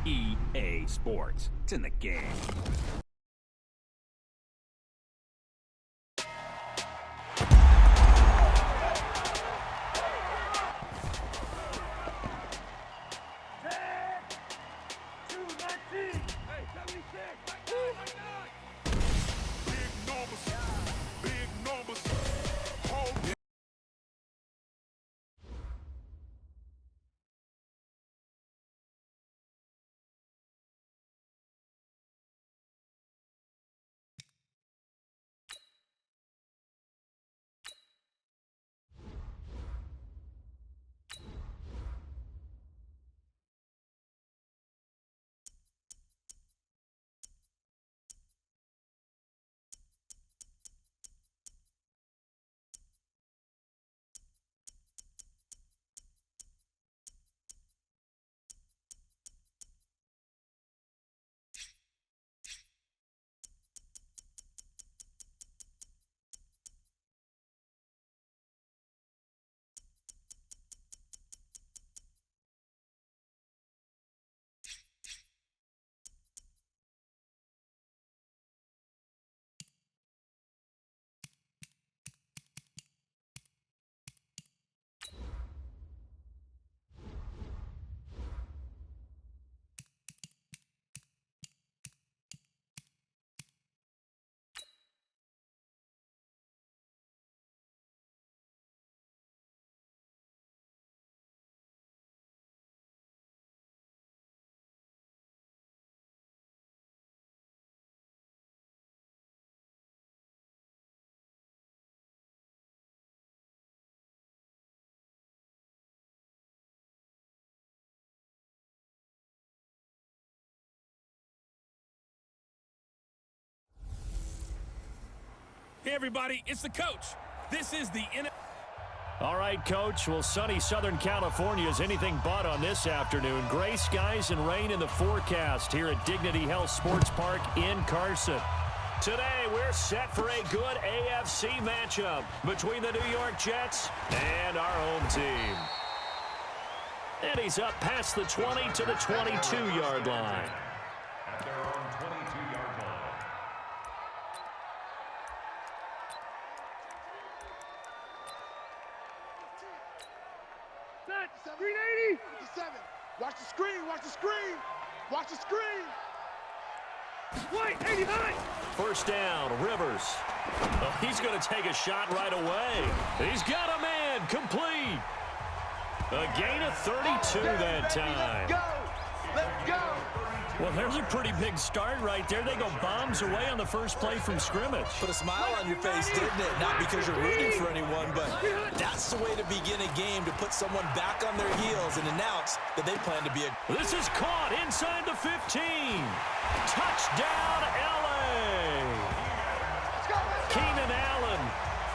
EA Sports. It's in the game. Hey, everybody, it's the coach. This is the All right, Coach. Well, sunny Southern California is anything but on this afternoon. Gray skies and rain in the forecast here at Dignity Health Sports Park in Carson. Today, we're set for a good AFC matchup between the New York Jets and our home team. And he's up past the 20 to the 22-yard line. At their own 22-yard line. Green 80. 57. Watch the screen. Watch the screen. Watch the screen. White 89. First down, Rivers. Oh, he's going to take a shot right away. He's got a man, complete. A gain of 32 that time. Let's go. Let's go. Well, there's a pretty big start right there. They go bombs away on the first play from scrimmage. Put a smile on your face, didn't it? Not because you're rooting for anyone, but that's the way to begin a game, to put someone back on their heels and announce that they plan to be a... This is caught inside the 15. Touchdown, L.A. Keenan Allen,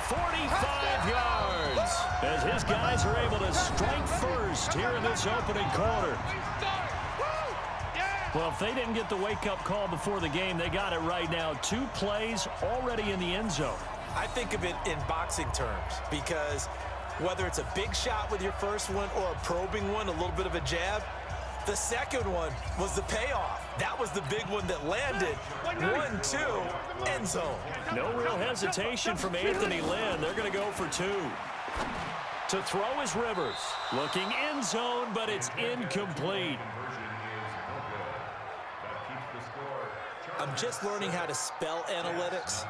45 yards, as his guys are able to strike first here in this opening quarter. Well, if they didn't get the wake-up call before the game, they got it right now. 2 plays already in the end zone. I think of it in boxing terms, because whether it's a big shot with your first one or a probing one, a little bit of a jab, the second one was the payoff. That was the big one that landed. 1-2, end zone. No real hesitation from Anthony Lynn. They're going to go for 2. To throw is Rivers. Looking end zone, but it's incomplete. I'm just learning how to spell analytics,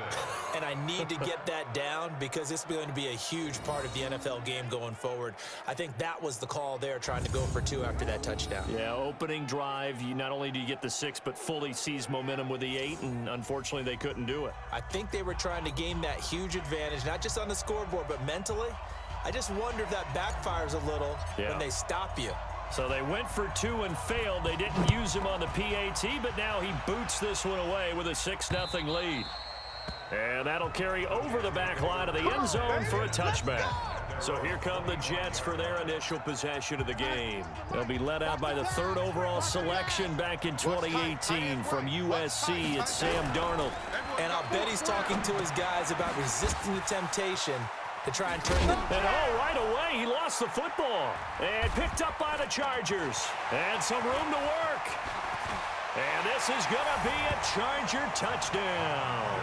and I need to get that down because it's going to be a huge part of the NFL game going forward. I think that was the call there, trying to go for 2 after that touchdown. Yeah, opening drive, you not only do you get the 6, but fully seize momentum with the 8, and unfortunately they couldn't do it. I think they were trying to gain that huge advantage, not just on the scoreboard, but mentally. I just wonder if that backfires a little when they stop you. So they went for 2 and failed. They didn't use him on the PAT, but now he boots this one away with a 6-0 lead. And that'll carry over the back line of the end zone for a touchback. So here come the Jets for their initial possession of the game. They'll be led out by the 3rd overall selection back in 2018 from USC. It's Sam Darnold. And I'll bet he's talking to his guys about resisting the temptation to try and turn it. And right away, he lost the football. And picked up by the Chargers. And some room to work. And this is going to be a Charger touchdown.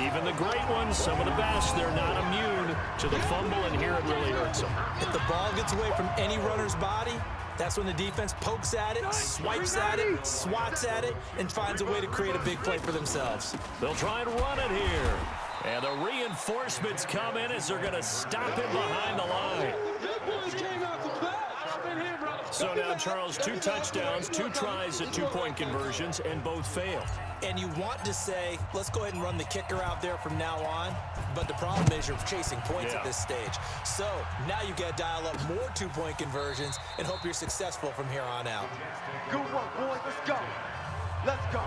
Even the great ones, some of the best, they're not immune to the fumble, and here it really hurts them. If the ball gets away from any runner's body, that's when the defense pokes at it, swipes at it, swats at it, and finds a way to create a big play for themselves. They'll try and run it here. And the reinforcements come in as they're going to stop him behind the line. So now, Charles, 2 touchdowns, 2 tries at 2-point conversions, and both failed. And you want to say, let's go ahead and run the kicker out there from now on, but the problem is you're chasing points at this stage. So now you've got to dial up more 2-point conversions and hope you're successful from here on out. Good work, boys. Let's go. Let's go.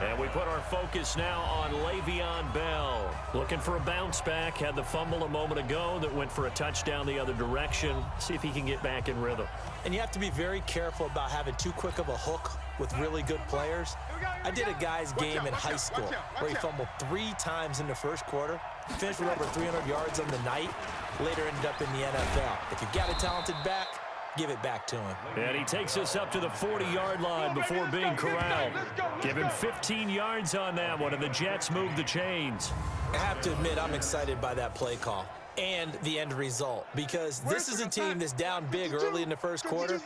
And we put our focus now on Le'Veon Bell. Looking for a bounce back. Had the fumble a moment ago that went for a touchdown the other direction. See if he can get back in rhythm. And you have to be very careful about having too quick of a hook with really good players. I did a guy's game in high school where he fumbled 3 times in the first quarter, finished with over 300 yards on the night, later ended up in the NFL. If you've got a talented back, give it back to him. And he takes us up to the 40-yard line before being corralled. Give him 15 yards on that one, and the Jets move the chains. I have to admit, I'm excited by that play call and the end result, because this is a team that's down big early in the first quarter,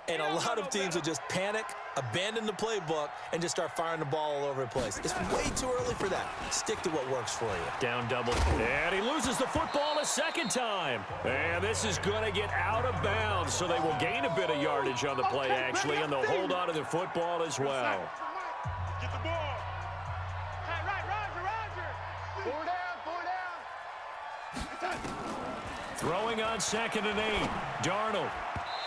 and a lot of teams will just panic, abandon the playbook, and just start firing the ball all over the place. It's way too early for that. Stick to what works for you. Down double. And he loses the football a second time. And this is going to get out of bounds, so they will gain a bit of yardage on the play, actually, and they'll hold on to the football as well. Get the ball. Hey, Roger. 4 down. Throwing on 2nd and 8. Darnold.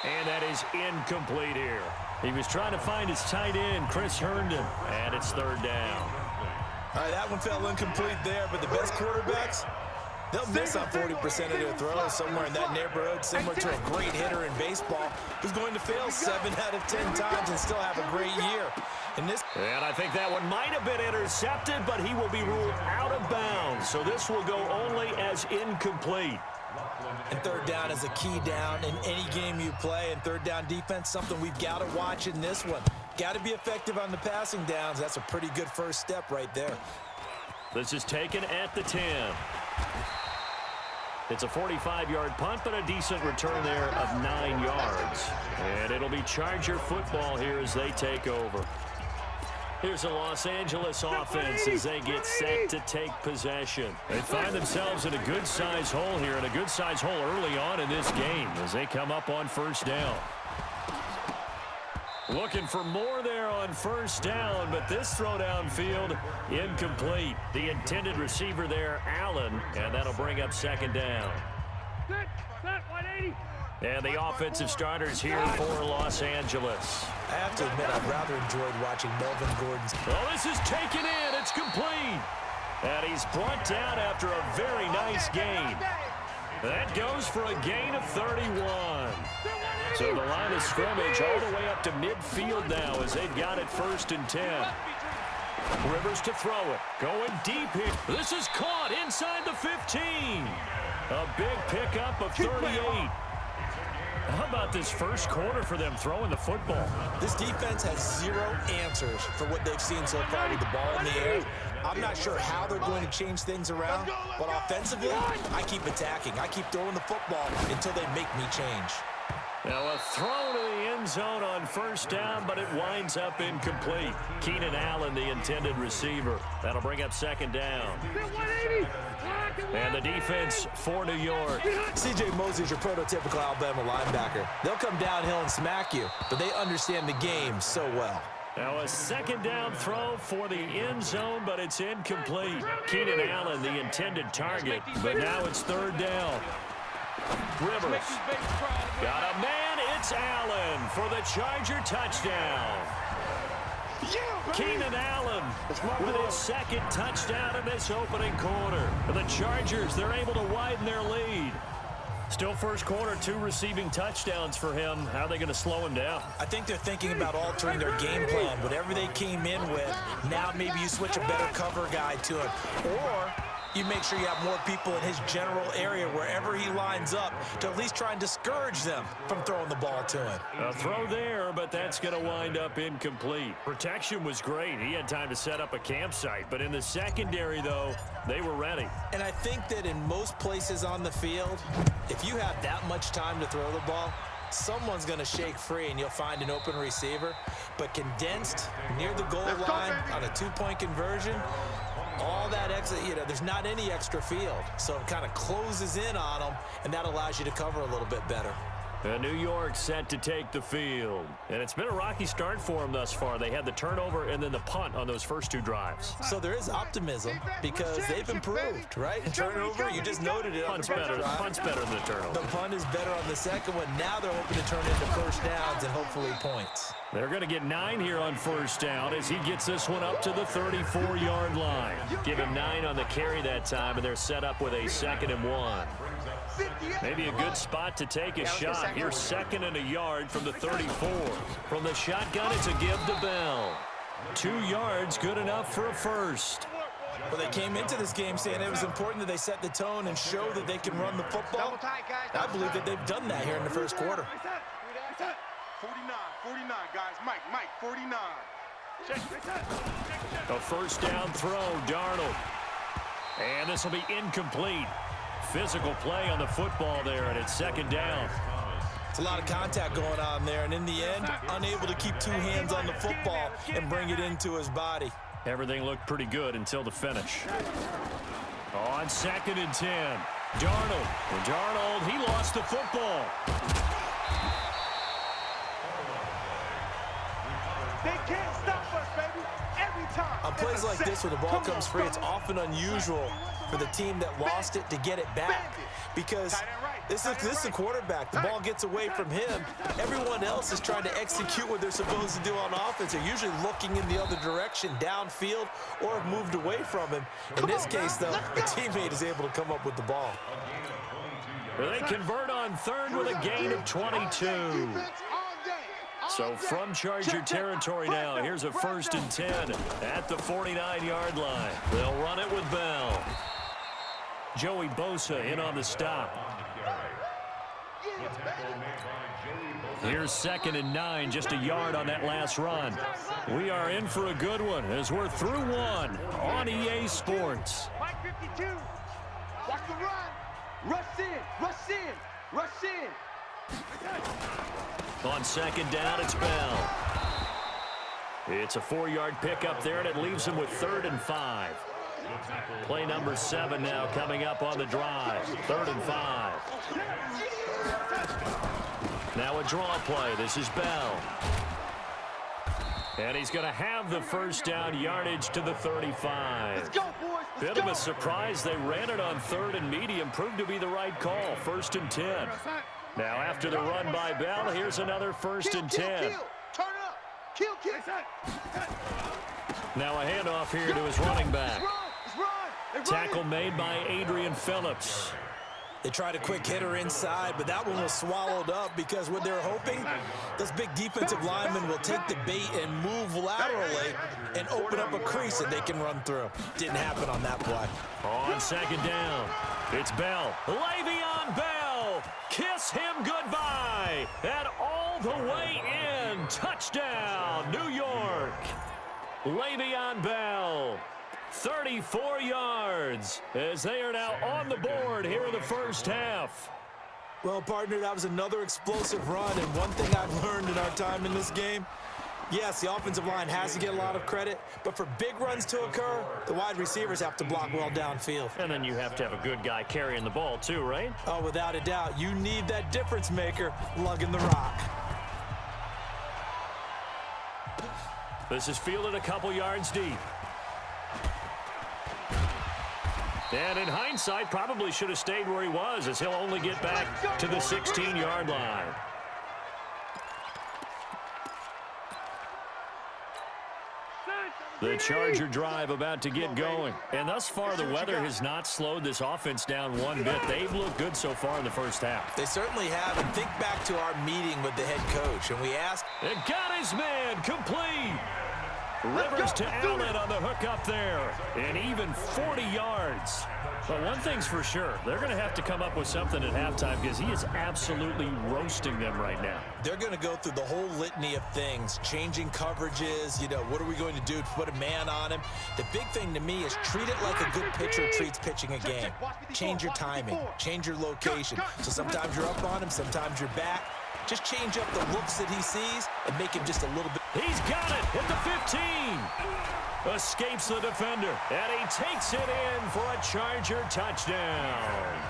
And that is incomplete here. He was trying to find his tight end, Chris Herndon, and it's 3rd down. All right, that one fell incomplete there, but the best quarterbacks, they'll miss on 40% of their throws, somewhere in that neighborhood, similar to a great hitter in baseball who's going to fail 7 out of 10 times and still have a great year. And I think that one might have been intercepted, but he will be ruled out of bounds. So this will go only as incomplete. And 3rd down is a key down in any game you play. And 3rd down defense, something we've got to watch in this one. Got to be effective on the passing downs. That's a pretty good first step right there. This is taken at the 10. It's a 45-yard punt, but a decent return there of 9 yards. And it'll be Charger football here as they take over. Here's a Los Angeles offense as they get set to take possession. They find themselves in a good-sized hole here, and a good-sized hole early on in this game as they come up on 1st down. Looking for more there on 1st down, but this throw downfield incomplete. The intended receiver there, Allen, and that'll bring up 2nd down. And the offensive starters here for Los Angeles. I have to admit, I've rather enjoyed watching Melvin Gordon's. Well, this is taken in. It's complete. And he's brought down after a very nice gain. That goes for a gain of 31. So the line of scrimmage all the way up to midfield now as they've got it 1st and 10. Rivers to throw it. Going deep here. This is caught inside the 15. A big pickup of 38. How about this first quarter for them throwing the football? This defense has 0 answers for what they've seen so far with the ball in the air. I'm not sure how they're going to change things around, but offensively, I keep attacking. I keep throwing the football until they make me change. Now a throw to the end zone on 1st down, but it winds up incomplete. Keenan Allen, the intended receiver. That'll bring up 2nd down. And the defense for New York. C.J. Mosley's your prototypical Alabama linebacker. They'll come downhill and smack you, but they understand the game so well. Now a 2nd down throw for the end zone, but it's incomplete. Keenan Allen, the intended target, but now it's 3rd down. Rivers. Got a man. It's Allen for the Charger touchdown. Keenan Allen with his 2nd touchdown in this opening quarter. The Chargers, they're able to widen their lead. Still first quarter, 2 receiving touchdowns for him. How are they going to slow him down? I think they're thinking about altering their game plan. Whatever they came in with, now maybe you switch a better cover guy to him. Or you make sure you have more people in his general area wherever he lines up to at least try and discourage them from throwing the ball to him. A throw there, but that's going to wind up incomplete. Protection was great. He had time to set up a campsite, but in the secondary, though, they were ready. And I think that in most places on the field, if you have that much time to throw the ball, someone's going to shake free and you'll find an open receiver. But condensed near the goal line on a two-point conversion, all that extra, there's not any extra field. So it kind of closes in on them, and that allows you to cover a little bit better. New York set to take the field. And it's been a rocky start for them thus far. They had the turnover and then the punt on those first 2 drives. So there is optimism because they've improved, right? Turnover, you just noted it. Punt's better than the turnover. The punt is better on the second one. Now they're hoping to turn into first downs and hopefully points. They're going to get 9 here on first down as he gets this one up to the 34-yard line. Give him 9 on the carry that time, and they're set up with a 2nd and 1. Maybe a good spot to take a shot. Here's 2nd and a yard from the 34. From the shotgun, it's a give to Bell. 2 yards, good enough for a first. Well, they came into this game saying it was important that they set the tone and show that they can run the football. I believe that they've done that here in the first quarter. 49, guys. Mike, 49. A first down throw, Darnold. And this will be incomplete. Physical play on the football there, and it's 2nd down. It's a lot of contact going on there, and in the end, unable to keep 2 hands on the football and bring it into his body. Everything looked pretty good until the finish. On 2nd and 10, Darnold, he lost the football. They can't stop us, baby. Every time. On plays like this where the ball comes free, it's often unusual for the team that lost it to get it back because this is the quarterback. The ball gets away from him. Everyone else is trying to execute what they're supposed to do on offense. They're usually looking in the other direction, downfield, or have moved away from him. In this case, though, the teammate is able to come up with the ball. They convert on 3rd with a gain of 22. So from Charger territory now, here's a 1st and 10 at the 49-yard line. They'll run it with Bell. Joey Bosa in on the stop. Here's 2nd and 9, just a yard on that last run. We are in for a good one as we're through 1 on EA Sports. Mike 52. Watch the run. Rush in. On 2nd down, it's Bell. It's a 4-yard pickup there, and it leaves him with 3rd and 5. Play number 7 now coming up on the drive. 3rd and 5. Now a draw play. This is Bell. And he's going to have the first down, yardage to the 35. Let's go, boys. Bit of a surprise. They ran it on 3rd and medium. Proved to be the right call. 1st and 10. Now after the run by Bell, here's another 1st and 10. Turn up. Kill. Now a handoff here to his running back. Run. Tackle made by Adrian Phillips. They tried a quick hitter inside, but that one was swallowed up because what they're hoping, those big defensive linemen will take the bait and move laterally and open up a crease that they can run through. Didn't happen on that play. On 2nd down, it's Bell. Le'Veon Bell. Kiss him goodbye. And all the way in. Touchdown, New York. Le'Veon Bell. 34 yards as they are now on the board here in the first half. Well, partner, that was another explosive run, and one thing I've learned in our time in this game, yes, the offensive line has to get a lot of credit, but for big runs to occur, the wide receivers have to block well downfield. And then you have to have a good guy carrying the ball too, right? Oh, without a doubt. You need that difference maker lugging the rock. This is fielded a couple yards deep. And in hindsight, probably should have stayed where he was, as he'll only get back to the 16-yard line. The Charger drive about to get going. And thus far, the weather has not slowed this offense down one bit. They've looked good so far in the first half. They certainly have. And think back to our meeting with the head coach, and we asked. And got his man complete. Rivers to Allen on the hook up there. And even 40 yards. But one thing's for sure, they're going to have to come up with something at halftime because he is absolutely roasting them right now. They're going to go through the whole litany of things, changing coverages, what are we going to do to put a man on him? The big thing to me is treat it like a good pitcher treats pitching a game. Change your timing, change your location. So sometimes you're up on him, sometimes you're back. Just change up the looks that he sees and make him just a little bit. He's got it at the 15. Escapes the defender, and he takes it in for a Charger touchdown.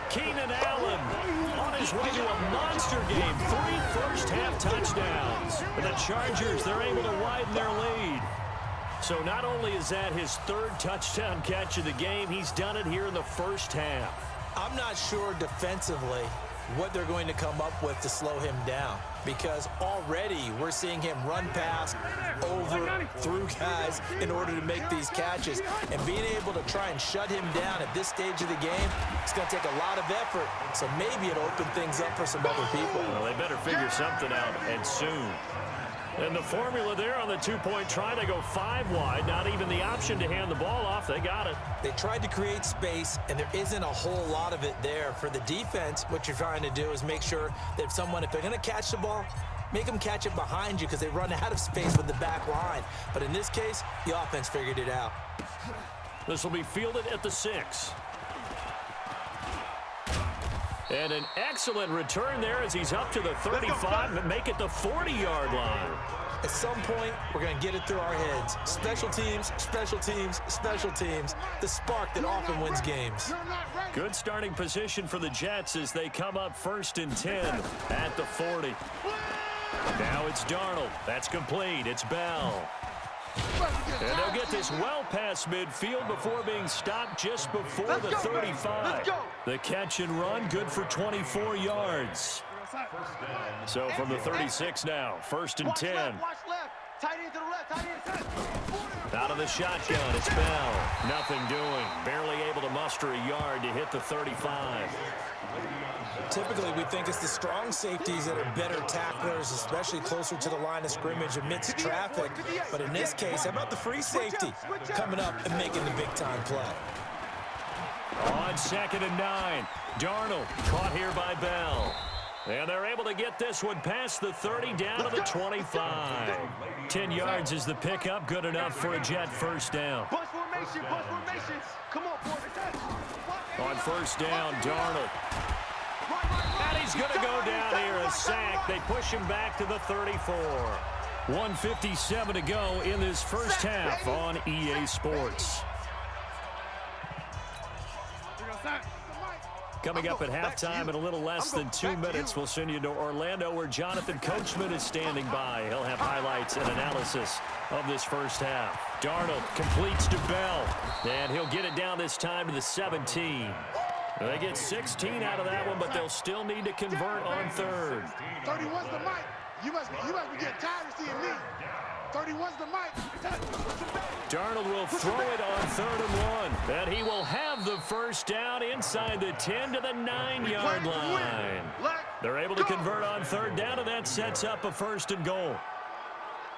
Keenan Allen on his way to a monster game. 3 first-half touchdowns. And the Chargers, they're able to widen their lead. So not only is that his 3rd touchdown catch of the game, he's done it here in the first half. I'm not sure defensively what they're going to come up with to slow him down, because already we're seeing him run past, over, through guys in order to make these catches. And being able to try and shut him down at this stage of the game, it's going to take a lot of effort. So maybe it'll open things up for some other people. Well, they better figure something out, and soon. And the formula there on the 2-point try, they go 5 wide. Not even the option to hand the ball off. They got it. They tried to create space, and there isn't a whole lot of it there. For the defense, what you're trying to do is make sure that if they're going to catch the ball, make them catch it behind you because they run out of space with the back line. But in this case, the offense figured it out. This will be fielded at the 6. And an excellent return there as he's up to the 35 and make it the 40-yard line. At some point, we're going to get it through our heads. Special teams, special teams, special teams. The spark that often wins games. Good starting position for the Jets as they come up 1st and 10 at the 40. Now it's Darnold. That's complete. It's Bell. And they'll get this well past midfield before being stopped just before the 35. The catch and run, good for 24 yards. So from the 36 now, 1st and 10. Out of the shotgun, it's Bell. Nothing doing. Barely able to muster a yard to hit the 35. Typically, we think it's the strong safeties that are better tacklers, especially closer to the line of scrimmage amidst traffic. But in this case, how about the free safety coming up and making the big-time play? On 2nd and 9, Darnold caught here by Bell. And they're able to get this one past the 30 down to the 25. 10 yards is the pickup, good enough for a Jet first down. Bus formation, bus formations. Come on, boys. On 1st down, Darnold. And he's going to go down here, a sack. They push him back to the 34. 1:57 to go in this first half on EA Sports. Coming up at halftime in a little less than 2 minutes, we'll send you to Orlando where Jonathan Coachman is standing by. He'll have highlights and analysis of this first half. Darnold completes to Bell, and he'll get it down this time to the 17. They get 16 out of that one, but they'll still need to convert on 3rd. 31's the mic. You must be getting tired of seeing me. 31's the mic. Darnold will throw it on 3rd and 1. And he will have the first down inside the 10 to the 9-yard line. They're able to convert on 3rd down, and that sets up a 1st and goal.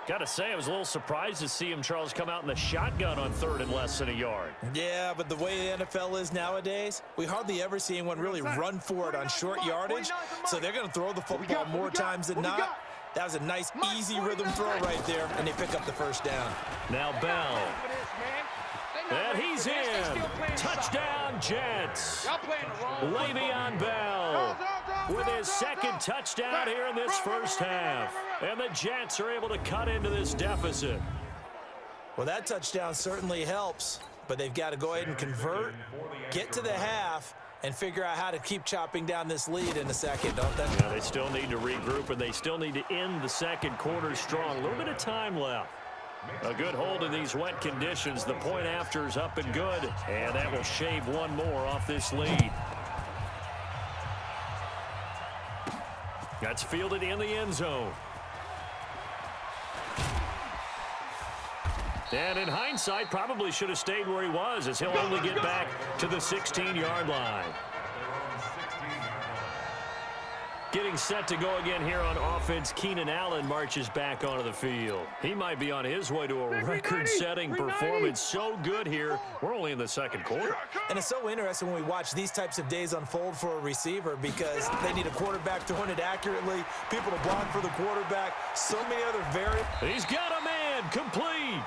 Got to say, I was a little surprised to see him, Charles, come out in the shotgun on 3rd and less than a yard. Yeah, but the way the NFL is nowadays, we hardly ever see anyone really run for it on short yardage. So they're going to throw the football more times than not. That was a nice, easy rhythm throw right there, and they pick up the first down. Now Bell. And he's in. Touchdown, Jets. Le'Veon Bell with his 2nd touchdown here in this first half. And the Jets are able to cut into this deficit. Well, that touchdown certainly helps, but they've got to go ahead and convert, get to the half, and figure out how to keep chopping down this lead in the second, don't they? Yeah, they still need to regroup, and they still need to end the second quarter strong. A little bit of time left. A good hold in these wet conditions. The point after is up and good, and that will shave one more off this lead. That's fielded in the end zone. And in hindsight, probably should have stayed where he was, as he'll only get back to the 16-yard line. Getting set to go again here on offense, Keenan Allen marches back onto the field. He might be on his way to a record-setting performance. So good here. We're only in the second quarter. And it's so interesting when we watch these types of days unfold for a receiver because they need a quarterback throwing it accurately, people to block for the quarterback, so many other variables. He's got a man complete.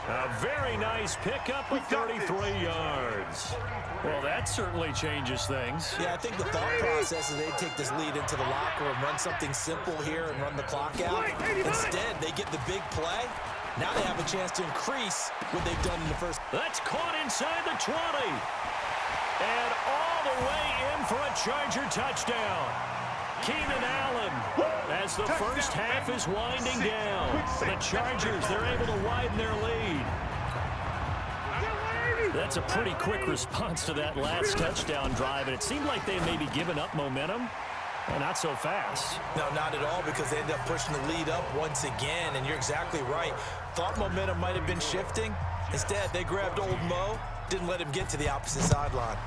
A very nice pickup of 33 yards. Well, that certainly changes things. Yeah, I think the thought process is they take this lead into the locker room, run something simple here and run the clock out. Instead, they get the big play. Now they have a chance to increase what they've done in the first. That's caught inside the 20. And all the way in for a Charger touchdown. Keenan Allen, as the first half is winding down. The Chargers, they're able to widen their lead. That's a pretty quick response to that last touchdown drive, and it seemed like they may be giving up momentum. Well, not so fast. No, not at all, because they end up pushing the lead up once again, and you're exactly right. Thought momentum might have been shifting. Instead, they grabbed old Mo, didn't let him get to the opposite sideline.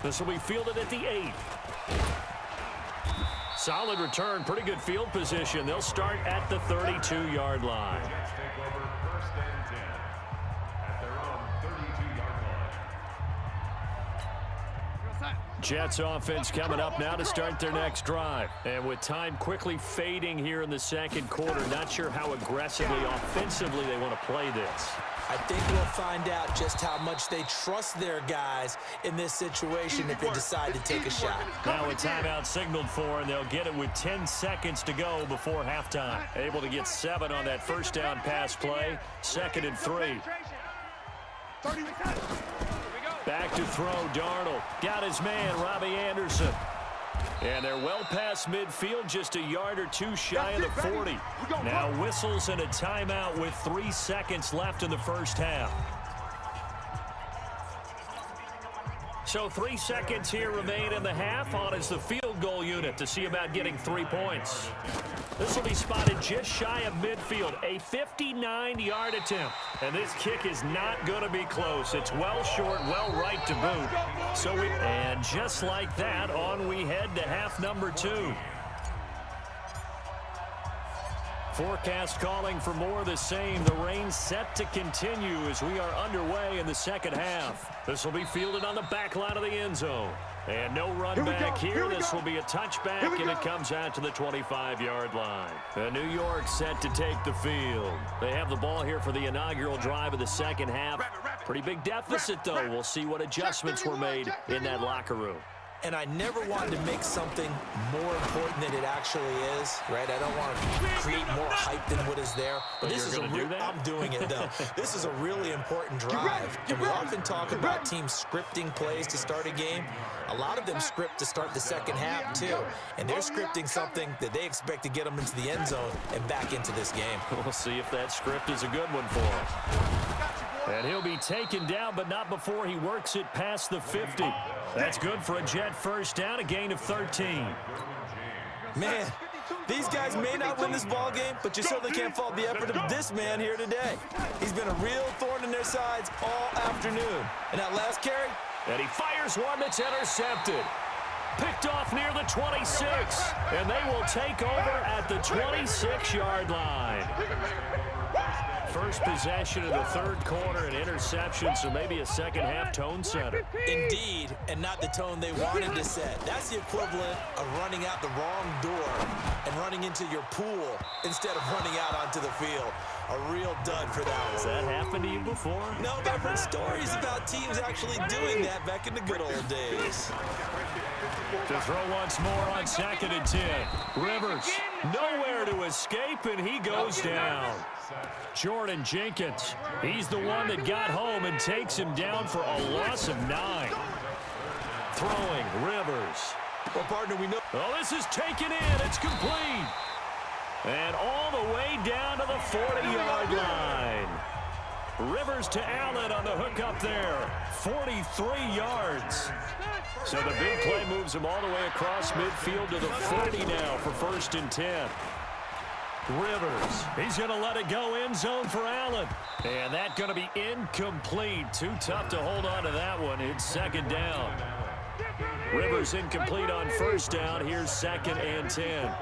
This will be fielded at the 8. Solid return, pretty good field position. They'll start at the 32-yard line. Jets take over 1st and 10 at their own 32-yard line. Jets offense coming up now to start their next drive. And with time quickly fading here in the second quarter, not sure how aggressively, offensively they want to play this. I think we'll find out just how much they trust their guys in this situation if they decide to take a shot. Now a timeout signaled for, and they'll get it with 10 seconds to go before halftime. Able to get 7 on that first down pass play. 2nd and 3. Back to throw, Darnold. Got his man, Robbie Anderson. And they're well past midfield, just a yard or two shy of the 40. Now whistles and a timeout with 3 seconds left in the first half. So 3 seconds here remain in the half. On is the field goal unit to see about getting 3 points. This will be spotted just shy of midfield. A 59-yard attempt. And this kick is not going to be close. It's well short, well right to boot. And just like that, on we head to half number 2. Forecast calling for more of the same. The rain set to continue as we are underway in the second half. This will be fielded on the back line of the end zone. And no run back here. This will be a touchback, and it comes out to the 25-yard line. New York set to take the field. They have the ball here for the inaugural drive of the second half. Pretty big deficit, though. We'll see what adjustments were made in that locker room. And I never wanted to make something more important than it actually is, right? I don't want to create more hype than what is there. But this is I'm doing it, though. This is a really important drive. And we often talk about teams scripting plays to start a game. A lot of them script to start the second half, too. And they're scripting something that they expect to get them into the end zone and back into this game. We'll see if that script is a good one for him. And he'll be taken down, but not before he works it past the 50. That's good for a Jet first down, a gain of 13. Man, these guys may not win this ball game, but you certainly can't fault the effort of this man here today. He's been a real thorn in their sides all afternoon. And that last carry? And he fires one that's intercepted. Picked off near the 26. And they will take over at the 26-yard line. First possession of the third quarter, an interception, so maybe a second-half tone setter. Indeed, and not the tone they wanted to set. That's the equivalent of running out the wrong door and running into your pool instead of running out onto the field. A real dud for that one. Has that happened to you before? No, but I've heard stories about teams actually doing that back in the good old days. To throw once more on 2nd and 10. Rivers, nowhere to escape, and he goes down. Jordan Jenkins, he's the one that got home and takes him down for a loss of 9. Throwing, Rivers. Well, partner, we know. Oh, this is taken in. It's complete. And all the way down to the 40-yard line. Rivers to Allen on the hook up there. 43 yards. So the big play moves him all the way across midfield to the 40 now for 1st and 10. Rivers, he's going to let it go end zone for Allen. And that's going to be incomplete. Too tough to hold on to that one. It's 2nd down. Rivers incomplete on first down. Here's 2nd and 10.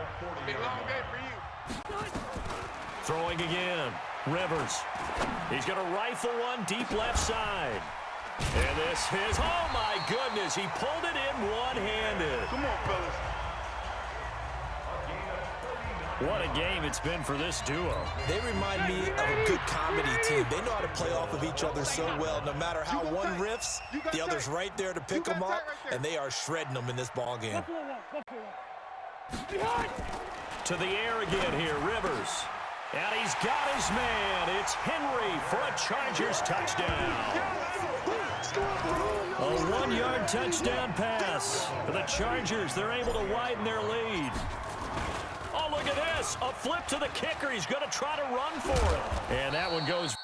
Throwing again. Rivers. He's going to rifle one deep left side. And this is, oh my goodness, he pulled it in one-handed. Come on, fellas. What a game it's been for this duo. They remind me of a good comedy team. They know how to play off of each other so well. No matter how one riffs, the other's right there to pick them up, and they are shredding them in this ball game. To the air again here, Rivers. And he's got his man. It's Henry for a Chargers touchdown. A 1-yard touchdown pass for the Chargers. They're able to widen their lead. Oh, look at this. A flip to the kicker. He's going to try to run for it. And that one goes.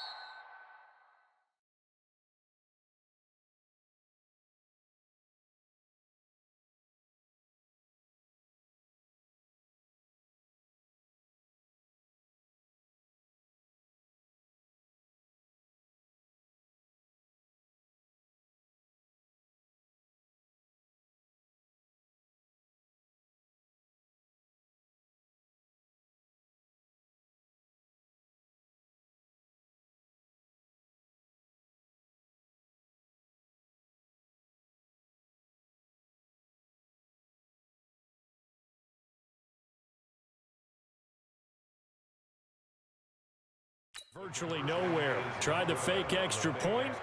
Virtually nowhere. Tried the fake extra point,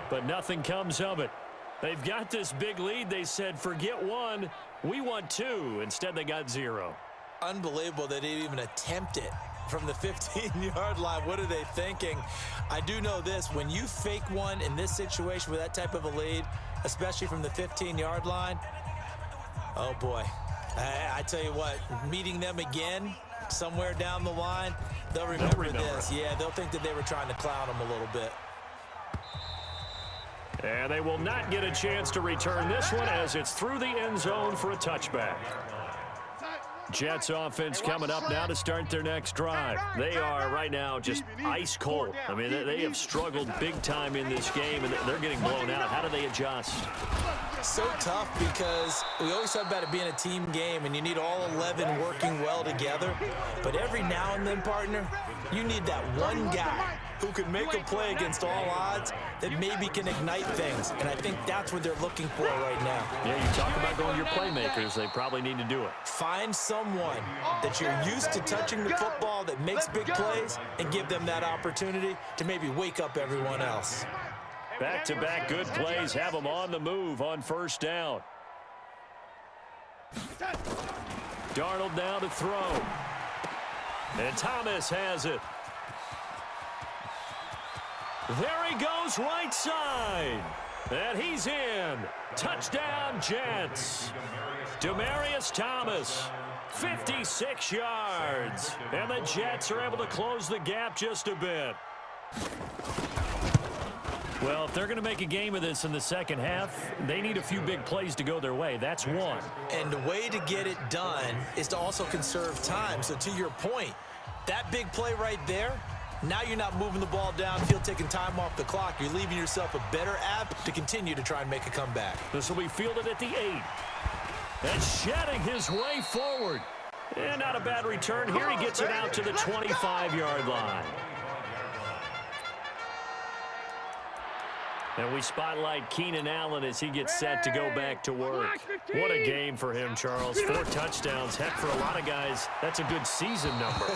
but nothing comes of it. They've got this big lead. They said, forget one, we want two. Instead, they got 0. Unbelievable they didn't even attempt it from the 15-yard line. What are they thinking? I do know this. When you fake one in this situation with that type of a lead, especially from the 15-yard line, oh, boy. I tell you what, meeting them again somewhere down the line, they'll remember this. Yeah, they'll think that they were trying to clown them a little bit. And they will not get a chance to return this one as it's through the end zone for a touchback. Jets offense coming up now to start their next drive. They are right now just ice cold. I mean, they have struggled big time in this game, and they're getting blown out. How do they adjust? So tough because we always talk about it being a team game, and you need all 11 working well together. But every now and then, partner, you need that one guy who can make a play against all odds that maybe can ignite things. And I think that's what they're looking for right now. Yeah, you talk about going to your playmakers. They probably need to do it. Find someone that you're used to touching the football that makes big plays and give them that opportunity to maybe wake up everyone else. Back-to-back good plays have them on the move on first down. Darnold now to throw. And Thomas has it. There he goes right side. And he's in. Touchdown, Jets. Demaryius Thomas, 56 yards. And the Jets are able to close the gap just a bit. Well, if they're going to make a game of this in the second half, they need a few big plays to go their way. That's one. And the way to get it done is to also conserve time. So to your point, that big play right there, now you're not moving the ball downfield, taking time off the clock. You're leaving yourself a better app to continue to try and make a comeback. This will be fielded at the 8. And shedding his way forward. And not a bad return here. He gets it out to the 25-yard line. And we spotlight Keenan Allen as he gets set to go back to work. What a game for him, Charles. 4 touchdowns. Heck, for a lot of guys, that's a good season number.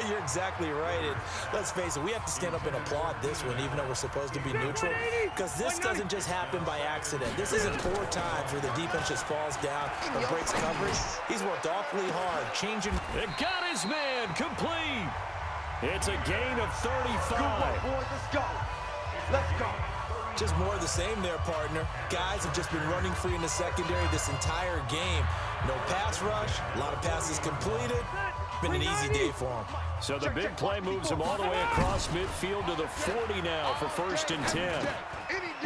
You're exactly right. And let's face it, we have to stand up and applaud this one, even though we're supposed to be neutral, because this doesn't just happen by accident. This isn't 4 times where the defense just falls down or breaks coverage. He's worked awfully hard, changing. It got his man complete. It's a gain of 35. Good work, boys. Let's go. Let's go. Just more of the same there, partner. Guys have just been running free in the secondary this entire game. No pass rush, a lot of passes completed. Been an easy day for them. So the big play moves him all the way across midfield to the 40 now for 1st and 10.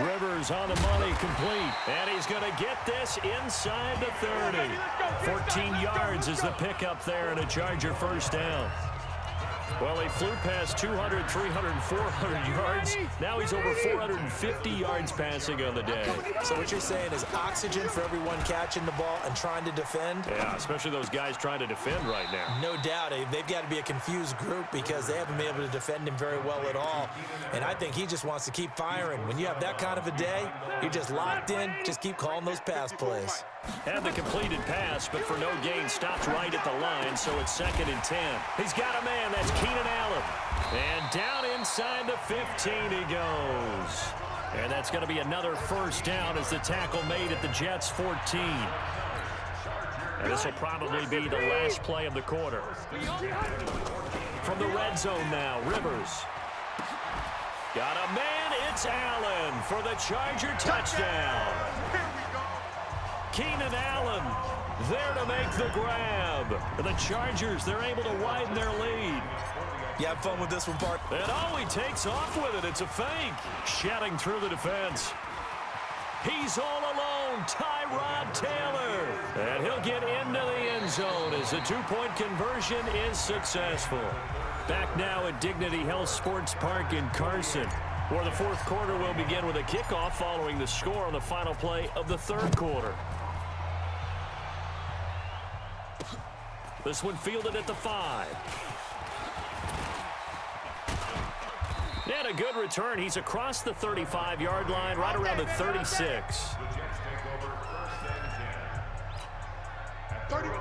Rivers on the money, complete. And he's going to get this inside the 30. 14 yards is the pickup there and a Charger first down. Well, he flew past 200, 300, 400 yards. Now he's over 450 yards passing on the day. So what you're saying is oxygen for everyone catching the ball and trying to defend? Yeah, especially those guys trying to defend right now. No doubt. They've got to be a confused group because they haven't been able to defend him very well at all. And I think he just wants to keep firing. When you have that kind of a day, you're just locked in. Just keep calling those pass plays. Had the completed pass, but for no gain, stopped right at the line, so it's 2nd and 10. He's got a man. That's Keenan Allen. And down inside the 15 he goes. And that's going to be another first down as the tackle made at the Jets' 14. And this will probably be the last play of the quarter. From the red zone now, Rivers. Got a man. It's Allen for the Charger touchdown. Keenan Allen there to make the grab. The Chargers, they're able to widen their lead. You have fun with this one, Bart. And he takes off with it. It's a fake. Shedding through the defense. He's all alone, Tyrod Taylor. And he'll get into the end zone as the two-point conversion is successful. Back now at Dignity Health Sports Park in Carson, where the fourth quarter will begin with a kickoff following the score on the final play of the third quarter. This one fielded at the 5. And a good return. He's across the 35-yard line, right around the 36.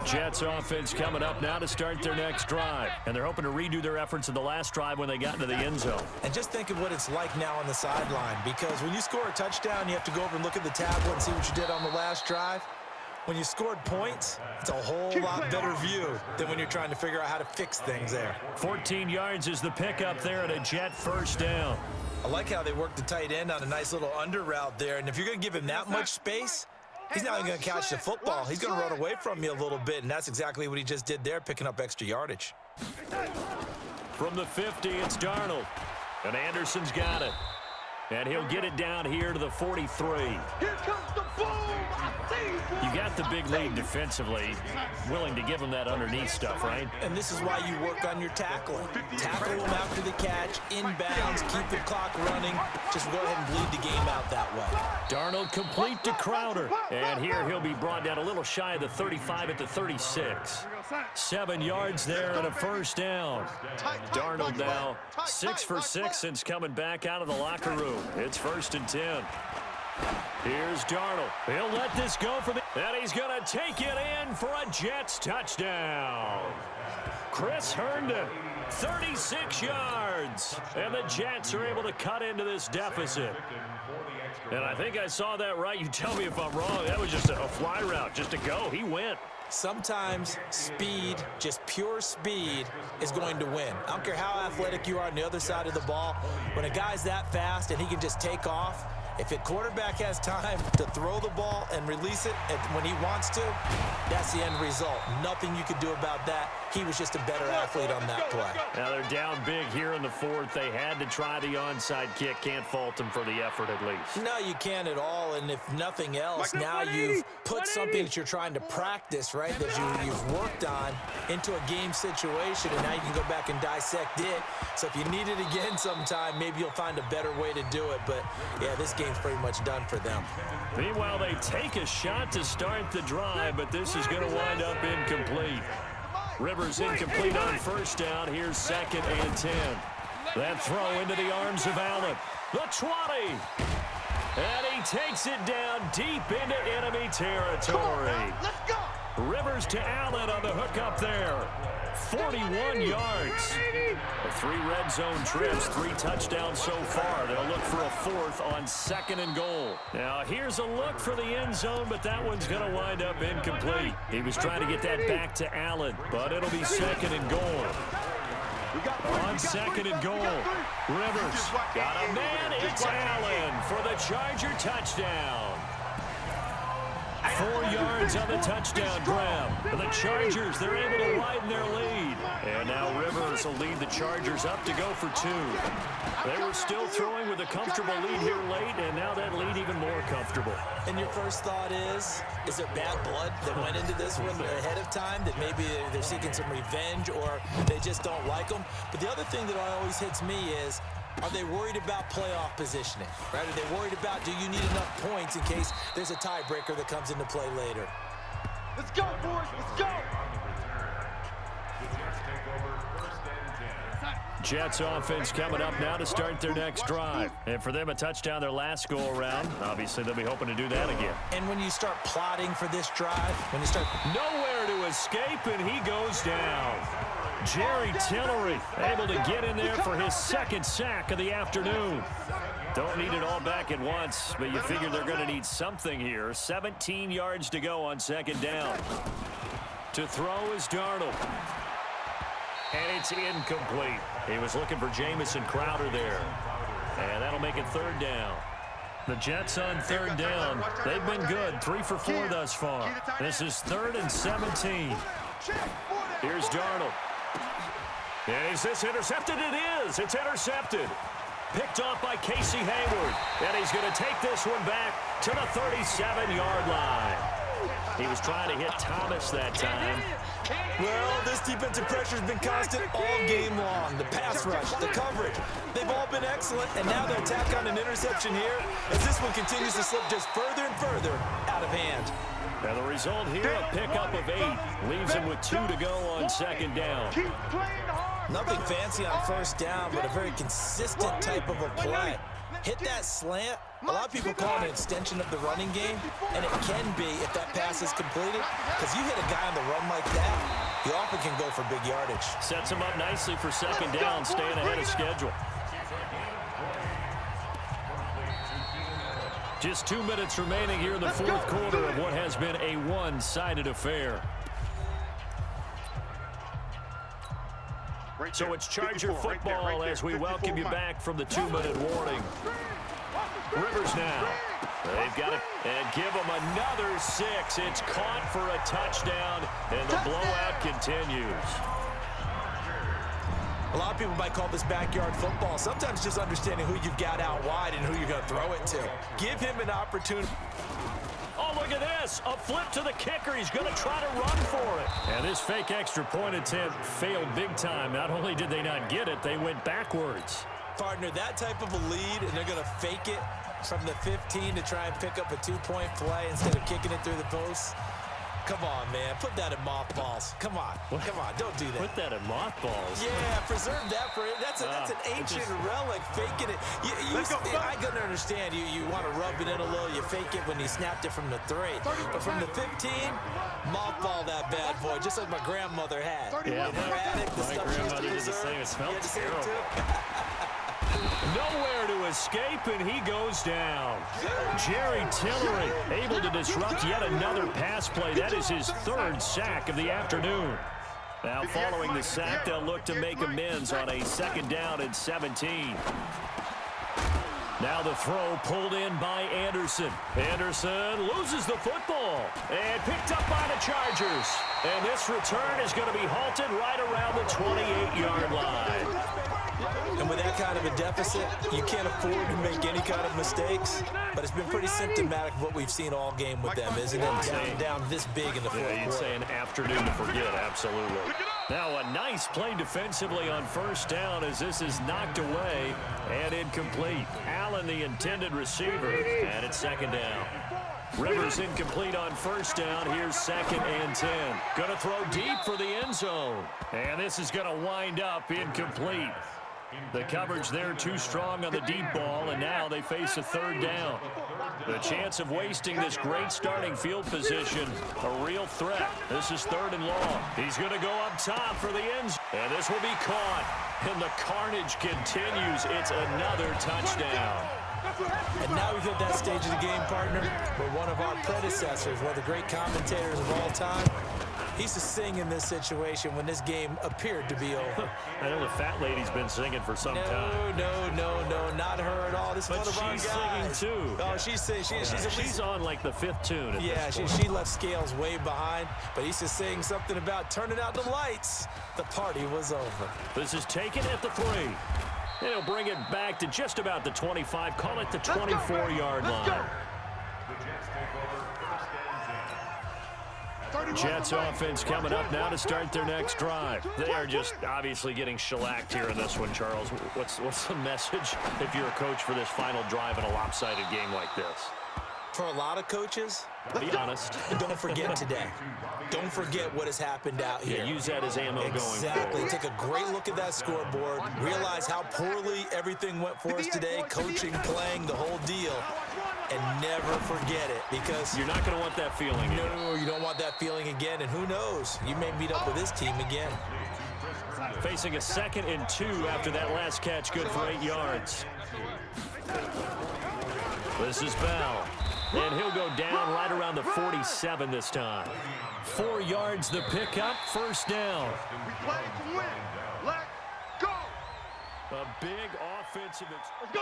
Jets offense coming up now to start their next drive. And they're hoping to redo their efforts in the last drive when they got into the end zone. And just think of what it's like now on the sideline, because when you score a touchdown, you have to go over and look at the tablet and see what you did on the last drive. When you scored points, it's a whole lot better view than when you're trying to figure out how to fix things there. 14 yards is the pickup there at a Jet first down. I like how they worked the tight end on a nice little under route there. And if you're going to give him that much space, he's not even going to catch the football. He's going to run away from you a little bit, and that's exactly what he just did there, picking up extra yardage. From the 50, it's Darnold. And Anderson's got it. And he'll get it down here to the 43. Here comes the boom. You got the big lead defensively, willing to give him that underneath stuff, right? And this is why you work on your tackling. Tackle him after the catch, inbounds, keep the clock running. Just go ahead and bleed the game out that way. Darnold complete to Crowder. And here he'll be brought down a little shy of the 35 at the 36. 7 yards there and a first down. Darnold now 6 for 6 since coming back out of the locker room. It's 1st and 10. Here's Darnold. He'll let this go for the... And he's going to take it in for a Jets touchdown. Chris Herndon, 36 yards. And the Jets are able to cut into this deficit. And I think I saw that right. You tell me if I'm wrong. That was just a fly route, just to go. He went. Sometimes speed, just pure speed, is going to win. I don't care how athletic you are on the other side of the ball. When a guy's that fast and he can just take off, if a quarterback has time to throw the ball and release it when he wants to, that's the end result. Nothing you could do about that. He was just a better athlete on that play. Now they're down big here in the fourth. They had to try the onside kick. Can't fault them for the effort at least. No, you can't at all. And if nothing else, now you've put something that you're trying to practice, right, that you've worked on into a game situation, and now you can go back and dissect it. So if you need it again sometime, maybe you'll find a better way to do it. But, yeah, this game's pretty much done for them. Meanwhile, they take a shot to start the drive, but this is going to wind up incomplete. Rivers incomplete on first down. Here's 2nd and 10. That throw into the arms of Allen. The 20. And he takes it down deep into enemy territory. Let's go. Rivers to Allen on the hookup there. 41 yards. 3 red zone trips, 3 touchdowns so far. They'll look for a 4th on 2nd and goal. Now here's a look for the end zone, but that one's going to wind up incomplete. He was trying to get that back to Allen, but it'll be 2nd and goal. On 2nd and goal, Rivers got a man. It's Allen for the Charger touchdown. 4 yards on the touchdown grab. The Chargers, they're able to widen their lead. And now Rivers will lead the Chargers up to go for 2. They were still throwing with a comfortable lead here late, and now that lead even more comfortable. And your first thought is there bad blood that went into this one ahead of time, that maybe they're seeking some revenge or they just don't like them? But the other thing that always hits me is, are they worried about playoff positioning? Right? Are they worried about, do you need enough points in case there's a tiebreaker that comes into play later? Let's go, boys. Let's go. Jets offense coming up now to start their next drive. And for them, a touchdown their last go-around. Obviously, they'll be hoping to do that again. And when you start plotting for this drive, when you start... Nowhere to escape, and he goes down. Jerry Tillery able to get in there for his second sack of the afternoon. Don't need it all back at once, but you figure they're going to need something here. 17 yards to go on second down. To throw is Darnold. And it's incomplete. He was looking for Jamison Crowder there. And that'll make it third down. The Jets on third down. They've been good. 3 for 4 thus far. This is 3rd and 17. Here's Darnold. And is this intercepted? It is. It's intercepted. Picked off by Casey Hayward. And he's going to take this one back to the 37-yard line. He was trying to hit Thomas that time. Well, this defensive pressure has been constant all game long. The pass rush, the coverage, they've all been excellent. And now they'll tack on an interception here as this one continues to slip just further and further out of hand. And the result here, a pickup of 8. Leaves him with 2 to go on second down. Nothing fancy on first down, but a very consistent type of a play. Hit that slant. A lot of people call it an extension of the running game, and it can be if that pass is completed, because you hit a guy on the run like that, you often can go for big yardage. Sets him up nicely for second down, staying ahead of schedule. Just 2 minutes remaining here in the fourth quarter of what has been a one-sided affair. So it's Charger football as we welcome you back from the 2-minute warning. Rivers now. They've got it, and give them another 6. It's caught for a touchdown, and the blowout continues. A lot of people might call this backyard football. Sometimes just understanding who you've got out wide and who you're going to throw it to. Give him an opportunity. Oh, look at this. A flip to the kicker. He's going to try to run for it. And this fake extra point attempt failed big time. Not only did they not get it, they went backwards. Partner, that type of a lead, and they're going to fake it from the 15 to try and pick up a 2-point play instead of kicking it through the post. Come on, man. Put that in mothballs. Come on. What? Come on. Don't do that. Put that in mothballs. Yeah, preserve that for it. That's an ancient relic. Faking it. I can understand. You want to rub it in a little. You fake it when he snapped it from the 3. But from the 15, mothball that bad boy, just like my grandmother had. Yeah, Never had it. The my stuff she used to grandmother did the preserve. same. It smelled You had to say it terrible. too? Nowhere to escape, and he goes down. Jerry Tillery able to disrupt yet another pass play. That is his 3rd sack of the afternoon. Now following the sack, they'll look to make amends on a 2nd down and 17. Now the throw pulled in by Anderson. Anderson loses the football and picked up by the Chargers. And this return is going to be halted right around the 28-yard line. And with that kind of a deficit, you can't afford to make any kind of mistakes. But it's been pretty symptomatic of what we've seen all game with them, isn't it? Down this big in the fourth Yeah, you'd say an afternoon to forget, absolutely. Now a nice play defensively on first down as this is knocked away and incomplete. Allen, the intended receiver, and it's second down. Rivers incomplete on first down. Here's 2nd and 10. Going to throw deep for the end zone. And this is going to wind up incomplete. The coverage there too strong on the deep ball, and now they face a 3rd down. The chance of wasting this great starting field position, a real threat. This is 3rd and long. He's going to go up top for the end zone, and this will be caught. And the carnage continues. It's another touchdown. And now we've hit that stage of the game, partner, where one of our predecessors, one of the great commentators of all time, He's to sing in this situation when this game appeared to be over. I know the fat lady's been singing for some time. No, not her at all. This is But one of our she's guys. singing, too. Oh, she's singing. She's on like the 5th tune at Yeah, this she point. left Scales way behind, but he's just saying something about turning out the lights. The party was over. This is taken at the 3. And he'll bring it back to just about the 25. Call it the 24-yard line. The Jets take over first and 10. Jets offense coming up now to start their next drive. They are just obviously getting shellacked here in this one, Charles. What's the message if you're a coach for this final drive in a lopsided game like this? For a lot of coaches, Be honest. don't forget today. Don't forget what has happened out here. Yeah, use that as ammo going Exactly. forward. Take a great look at that scoreboard. Realize how poorly everything went for us today, coaching, playing, the whole deal. And never forget it, because You're not going to want that feeling again. no, you don't want that feeling again. And who knows? You may meet up with this team again. Facing a 2nd and 2 after that last catch, good for 8 yards. This is Bell. And he'll go down right around the 47 this time. 4 yards the pickup, first down. We play to win. Let's go. A big offensive. Let's go.